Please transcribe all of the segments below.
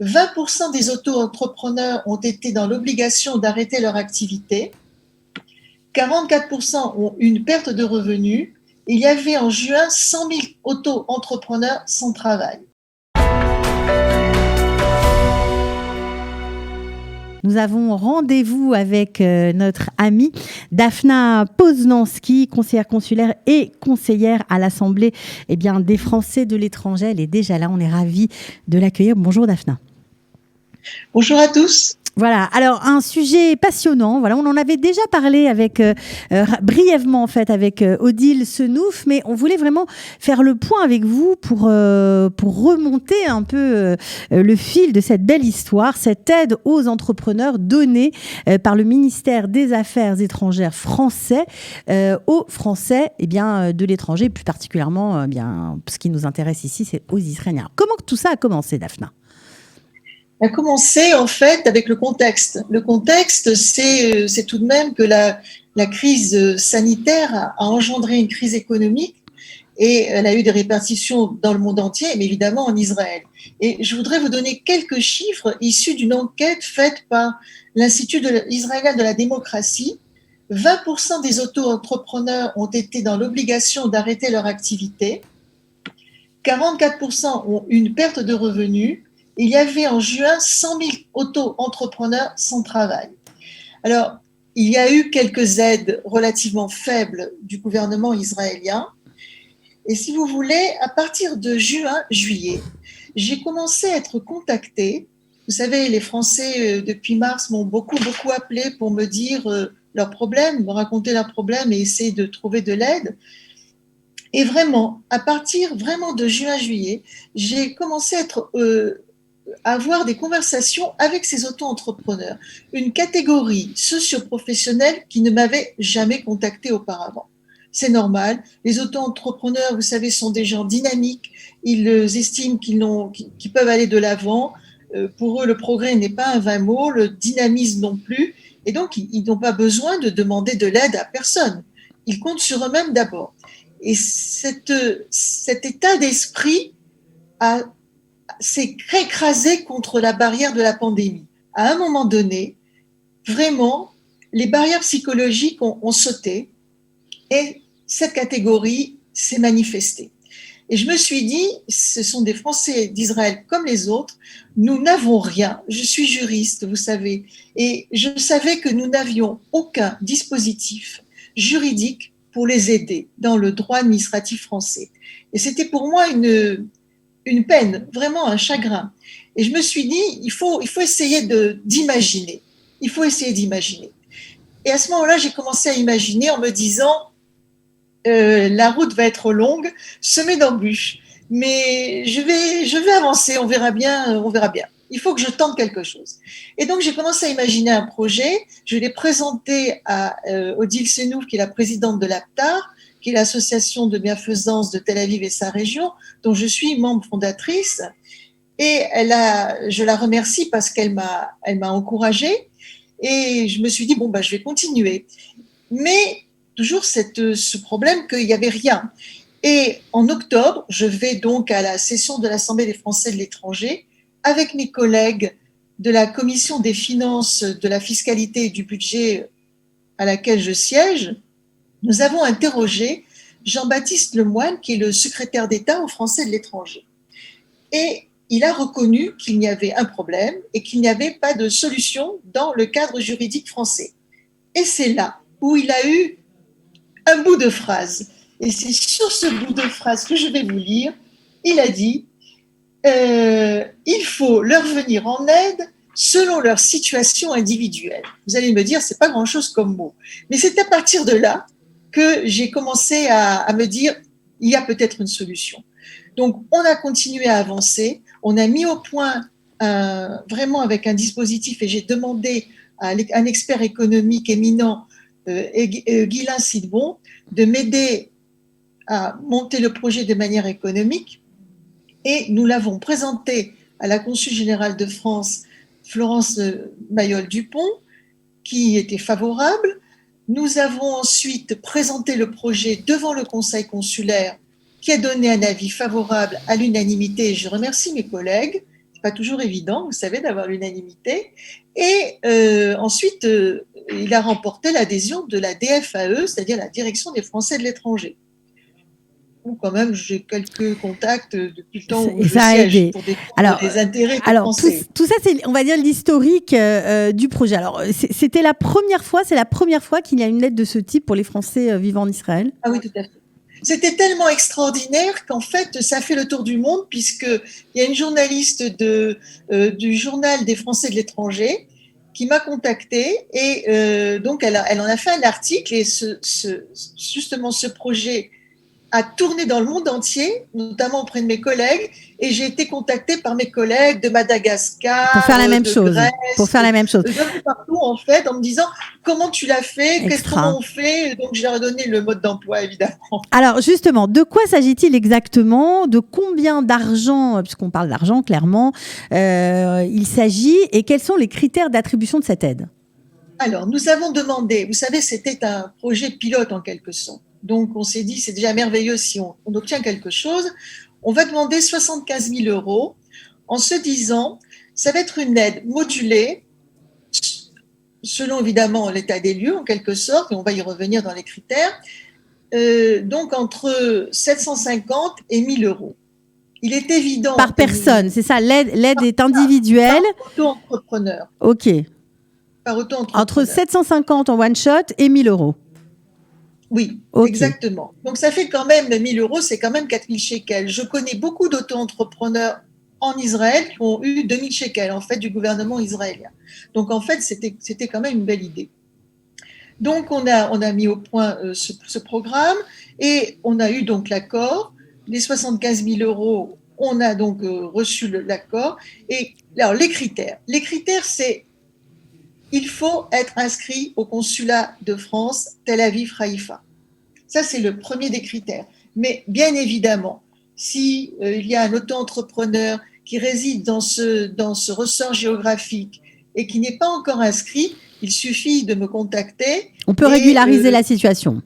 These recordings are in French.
20% des auto-entrepreneurs ont été dans l'obligation d'arrêter leur activité. 44% ont une perte de revenus. Il y avait en juin 100 000 auto-entrepreneurs sans travail. Nous avons rendez-vous avec notre amie Daphna Poznanski, conseillère consulaire et conseillère à l'Assemblée des Français de l'étranger. Elle est déjà là, on est ravis de l'accueillir. Bonjour Daphna. Bonjour à tous. Voilà, alors un sujet passionnant, voilà, on en avait déjà parlé avec brièvement en fait avec Odile Senouf, mais on voulait vraiment faire le point avec vous pour remonter un peu le fil de cette belle histoire, cette aide aux entrepreneurs donnée par le ministère des Affaires étrangères français aux Français de l'étranger, plus particulièrement ce qui nous intéresse ici, c'est aux Israéliens. Alors, comment tout ça a commencé, Daphna ? A commencé en fait avec le contexte. Le contexte, c'est tout de même que la crise sanitaire a engendré une crise économique et elle a eu des répercussions dans le monde entier, mais évidemment en Israël. Et je voudrais vous donner quelques chiffres issus d'une enquête faite par l'Institut israélien de la démocratie. 20% des auto-entrepreneurs ont été dans l'obligation d'arrêter leur activité. 44% ont une perte de revenus. Il y avait en juin 100 000 auto-entrepreneurs sans travail. Alors, il y a eu quelques aides relativement faibles du gouvernement israélien. Et si vous voulez, à partir de juillet, j'ai commencé à être contactée. Vous savez, les Français, depuis mars, m'ont beaucoup appelé pour me dire leurs problèmes, me raconter leurs problèmes et essayer de trouver de l'aide. Et vraiment, à partir vraiment de juillet, j'ai commencé à avoir des conversations avec ces auto-entrepreneurs, une catégorie socio-professionnelle qui ne m'avait jamais contactée auparavant. C'est normal, les auto-entrepreneurs, vous savez, sont des gens dynamiques, ils estiment qu'ils peuvent aller de l'avant, pour eux le progrès n'est pas un vain mot, le dynamisme non plus, et donc ils n'ont pas besoin de demander de l'aide à personne, ils comptent sur eux-mêmes d'abord. Et cet état d'esprit s'est écrasé contre la barrière de la pandémie. À un moment donné, vraiment, les barrières psychologiques ont sauté et cette catégorie s'est manifestée. Et je me suis dit, ce sont des Français d'Israël comme les autres, nous n'avons rien. Je suis juriste, vous savez, et je savais que nous n'avions aucun dispositif juridique pour les aider dans le droit administratif français. Et c'était pour moi une peine, vraiment un chagrin. Et je me suis dit, il faut essayer d'imaginer. Il faut essayer d'imaginer. Et à ce moment-là, j'ai commencé à imaginer en me disant, la route va être longue, semée d'embûches, mais je vais avancer, on verra bien. Il faut que je tente quelque chose. Et donc, j'ai commencé à imaginer un projet. Je l'ai présenté à Odile Senouf, qui est la présidente de l'APTAR, qui est l'association de bienfaisance de Tel Aviv et sa région, dont je suis membre fondatrice. Et je la remercie parce qu'elle m'a encouragée. Et je me suis dit, je vais continuer. Mais toujours ce problème qu'il n'y avait rien. Et en octobre, je vais donc à la session de l'Assemblée des Français de l'étranger avec mes collègues de la Commission des finances, de la fiscalité et du budget à laquelle je siège. Nous avons interrogé Jean-Baptiste Lemoyne, qui est le secrétaire d'État aux Français de l'étranger. Et il a reconnu qu'il y avait un problème et qu'il n'y avait pas de solution dans le cadre juridique français. Et c'est là où il a eu un bout de phrase. Et c'est sur ce bout de phrase que je vais vous lire. Il a dit il faut leur venir en aide selon leur situation individuelle. Vous allez me dire, c'est pas grand-chose comme mot. Mais c'est à partir de là que j'ai commencé à me dire, il y a peut-être une solution. Donc, on a continué à avancer. On a mis au point vraiment avec un dispositif et j'ai demandé à un expert économique éminent, Guylain Sidbon, de m'aider à monter le projet de manière économique. Et nous l'avons présenté à la consul générale de France, Florence Mayol-Dupont, qui était favorable. Nous avons ensuite présenté le projet devant le conseil consulaire, qui a donné un avis favorable à l'unanimité. Et je remercie mes collègues. pas toujours évident, vous savez, d'avoir l'unanimité. Et ensuite, il a remporté l'adhésion de la DFAE, c'est-à-dire la Direction des Français de l'étranger. Ou quand même, j'ai quelques contacts depuis le temps où je siège pour défendre les intérêts des Français. Tout ça, c'est, on va dire, l'historique du projet. Alors, c'est la première fois qu'il y a une lettre de ce type pour les Français vivant en Israël. Ah oui, tout à fait. C'était tellement extraordinaire qu'en fait, ça fait le tour du monde, puisqu'il y a une journaliste du journal des Français de l'étranger qui m'a contactée, et donc elle en a fait un article, et justement ce projet a tourné dans le monde entier, notamment auprès de mes collègues, et j'ai été contactée par mes collègues de Madagascar, pour faire la même chose, Grèce, de partout en fait, en me disant comment tu l'as fait, comment on fait. Donc je leur ai donné le mode d'emploi, évidemment. Alors justement, de quoi s'agit-il exactement? De combien d'argent, puisqu'on parle d'argent clairement, il s'agit, et quels sont les critères d'attribution de cette aide? Alors nous avons demandé, vous savez, c'était un projet pilote en quelque sorte. Donc, on s'est dit, c'est déjà merveilleux si on obtient quelque chose. On va demander 75 000 € en se disant, ça va être une aide modulée, selon évidemment l'état des lieux, en quelque sorte, et on va y revenir dans les critères, donc entre 750 et 1 000 €. Il est évident… Par personne, c'est ça, l'aide est individuelle. Par auto-entrepreneur. OK. Par auto-entrepreneur. Entre 750 en one shot et 1 000 €. Oui, okay. Exactement. Donc, ça fait quand même 1 000 €, c'est quand même 4 000 shekels. Je connais beaucoup d'auto-entrepreneurs en Israël qui ont eu 2 000 shekels, en fait, du gouvernement israélien. Donc, en fait, c'était quand même une belle idée. Donc, on a mis au point ce programme, et on a eu donc l'accord. Les 75 000 €, on a donc reçu l'accord. Et alors, les critères, c'est… Il faut être inscrit au consulat de France, Tel Aviv, Haïfa. Ça, c'est le premier des critères. Mais bien évidemment, si il y a un auto-entrepreneur qui réside dans ce ressort géographique et qui n'est pas encore inscrit, il suffit de me contacter. On peut régulariser la situation.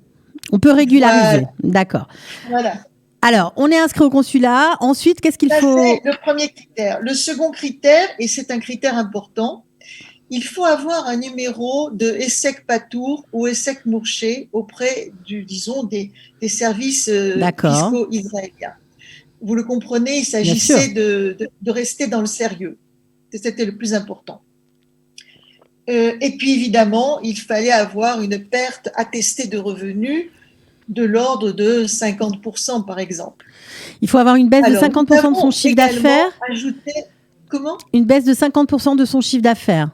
On peut régulariser. Voilà. D'accord. Voilà. Alors, on est inscrit au consulat. Ensuite, qu'est-ce qu'il faut ? C'est le premier critère. Le second critère, et c'est un critère important, il faut avoir un numéro de Essek Patour ou Essek Mourché auprès des services fiscaux israéliens. Vous le comprenez, il s'agissait de rester dans le sérieux. C'était le plus important. Et puis évidemment, il fallait avoir une perte attestée de revenus de l'ordre de 50% par exemple. Il faut avoir une baisse de 50% de son chiffre d'affaires. Comment ? Une baisse de 50% de son chiffre d'affaires.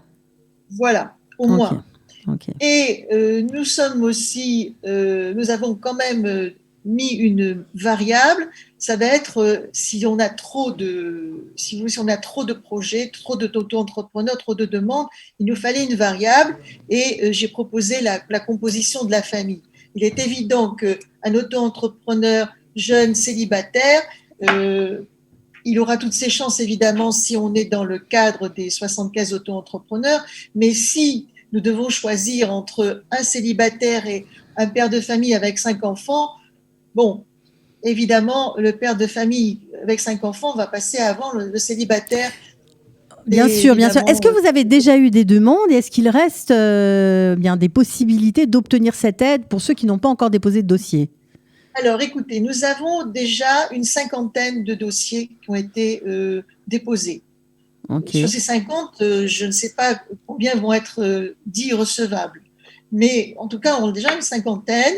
Voilà, au moins. Okay. Et nous avons quand même mis une variable. Ça va être si on a trop de projets, trop d'auto-entrepreneurs, trop de demandes, il nous fallait une variable, et j'ai proposé la composition de la famille. Il est évident qu'un auto-entrepreneur jeune célibataire, il aura toutes ses chances, évidemment, si on est dans le cadre des 75 auto-entrepreneurs. Mais si nous devons choisir entre un célibataire et un père de famille avec 5 enfants, bon, évidemment, le père de famille avec 5 enfants va passer avant le célibataire. Bien sûr, bien sûr. Est-ce que vous avez déjà eu des demandes, et est-ce qu'il reste bien des possibilités d'obtenir cette aide pour ceux qui n'ont pas encore déposé de dossier ? Alors, écoutez, nous avons déjà une 50aine de dossiers qui ont été déposés. Okay. Sur ces 50, je ne sais pas combien vont être dits recevables. Mais en tout cas, on a déjà une 50aine.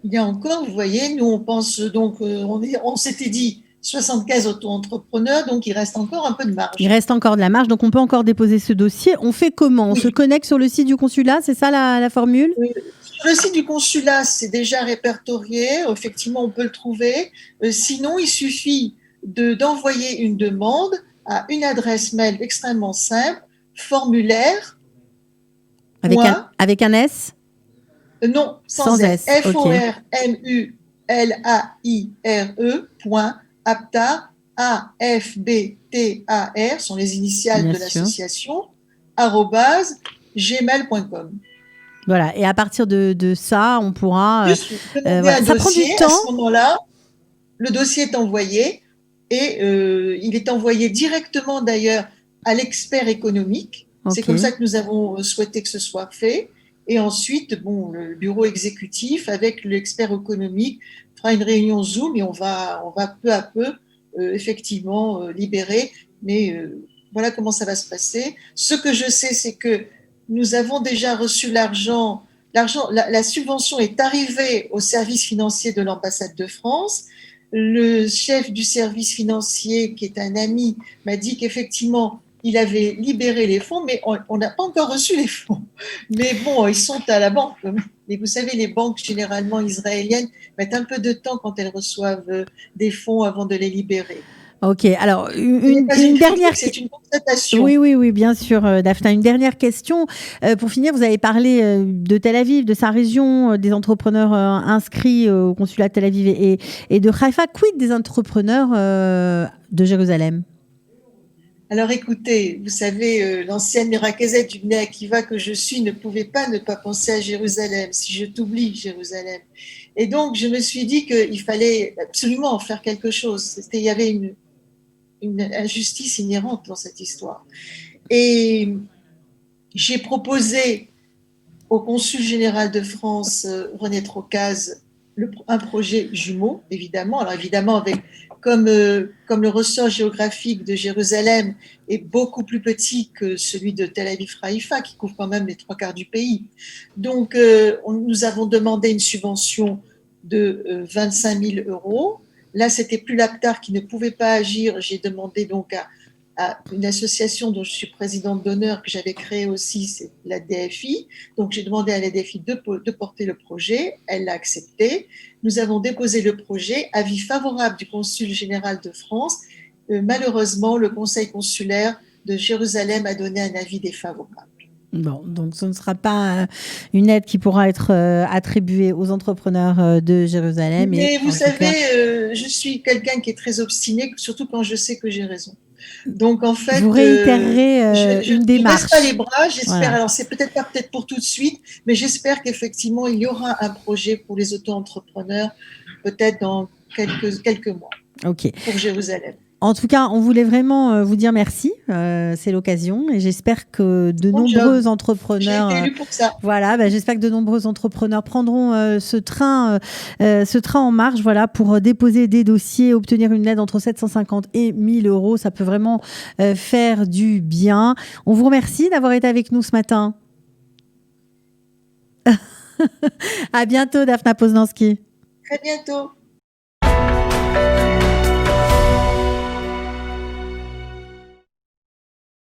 Il y a encore, vous voyez, nous, on pense donc, on s'était dit 75 auto-entrepreneurs, donc il reste encore un peu de marge. Il reste encore de la marge, donc on peut encore déposer ce dossier. On fait comment ? On se connecte sur le site du consulat, c'est ça la formule ? Sur le site du consulat, c'est déjà répertorié. Effectivement, on peut le trouver. Sinon, il suffit d'envoyer une demande à une adresse mail extrêmement simple, formulaire. Avec un S ? Non, sans S. formulaire.aptar, AFBTAR, sont les initiales de l'association, @gmail.com. Voilà, et à partir de ça, on pourra… ça prend du temps. À ce moment-là, le dossier est envoyé. et il est envoyé directement d'ailleurs à l'expert économique. C'est comme ça que nous avons souhaité que ce soit fait. Et ensuite, bon, le bureau exécutif avec l'expert économique fera une réunion Zoom et on va peu à peu effectivement libérer. Mais voilà comment ça va se passer. Ce que je sais, c'est que nous avons déjà reçu l'argent. La subvention est arrivée au service financier de l'ambassade de France. Le chef du service financier, qui est un ami, m'a dit qu'effectivement, il avait libéré les fonds, mais on n'a pas encore reçu les fonds. Mais bon, ils sont à la banque. Et vous savez, les banques généralement israéliennes mettent un peu de temps quand elles reçoivent des fonds avant de les libérer. Ok, alors une dernière. C'est une constatation. Oui, bien sûr, Daphna. Une dernière question. Pour finir, vous avez parlé de Tel Aviv, de sa région, des entrepreneurs inscrits au consulat de Tel Aviv et de Haïfa. Quid des entrepreneurs de Jérusalem? Alors écoutez, vous savez, l'ancienne Mérakésette du Bnei Akiva que je suis ne pouvait pas ne pas penser à Jérusalem, si je t'oublie Jérusalem. Et donc je me suis dit qu'il fallait absolument en faire quelque chose. Il y avait une injustice inhérente dans cette histoire. Et j'ai proposé au consul général de France, René Trocaz, un projet jumeau, évidemment. Alors évidemment, comme le ressort géographique de Jérusalem est beaucoup plus petit que celui de Tel Aviv-Haïfa, qui couvre quand même les 3/4 du pays. Donc, nous avons demandé une subvention de 25 000 euros. Là, c'était plus l'APTAR qui ne pouvait pas agir. J'ai demandé donc à une association dont je suis présidente d'honneur, que j'avais créée aussi, c'est la DFI. Donc, j'ai demandé à la DFI de porter le projet. Elle l'a accepté. Nous avons déposé le projet, avis favorable du consul général de France. Malheureusement, le conseil consulaire de Jérusalem a donné un avis défavorable. Bon, donc ce ne sera pas une aide qui pourra être attribuée aux entrepreneurs de Jérusalem. Mais vous savez, je suis quelqu'un qui est très obstiné, surtout quand je sais que j'ai raison. Donc en fait, vous réitérerez une démarche. Je ne baisse pas les bras, j'espère. Voilà. Alors c'est peut-être pas pour tout de suite, mais j'espère qu'effectivement il y aura un projet pour les auto-entrepreneurs, peut-être dans quelques mois. Ok. Pour Jérusalem. En tout cas, on voulait vraiment vous dire merci. C'est l'occasion et j'espère que de nombreux entrepreneurs. J'ai été élue pour ça. Voilà, j'espère que de nombreux entrepreneurs prendront ce train en marche. Voilà, pour déposer des dossiers, obtenir une aide entre 750 et 1 000 euros. Ça peut vraiment faire du bien. On vous remercie d'avoir été avec nous ce matin. À bientôt, Daphna Poznański. Très bientôt.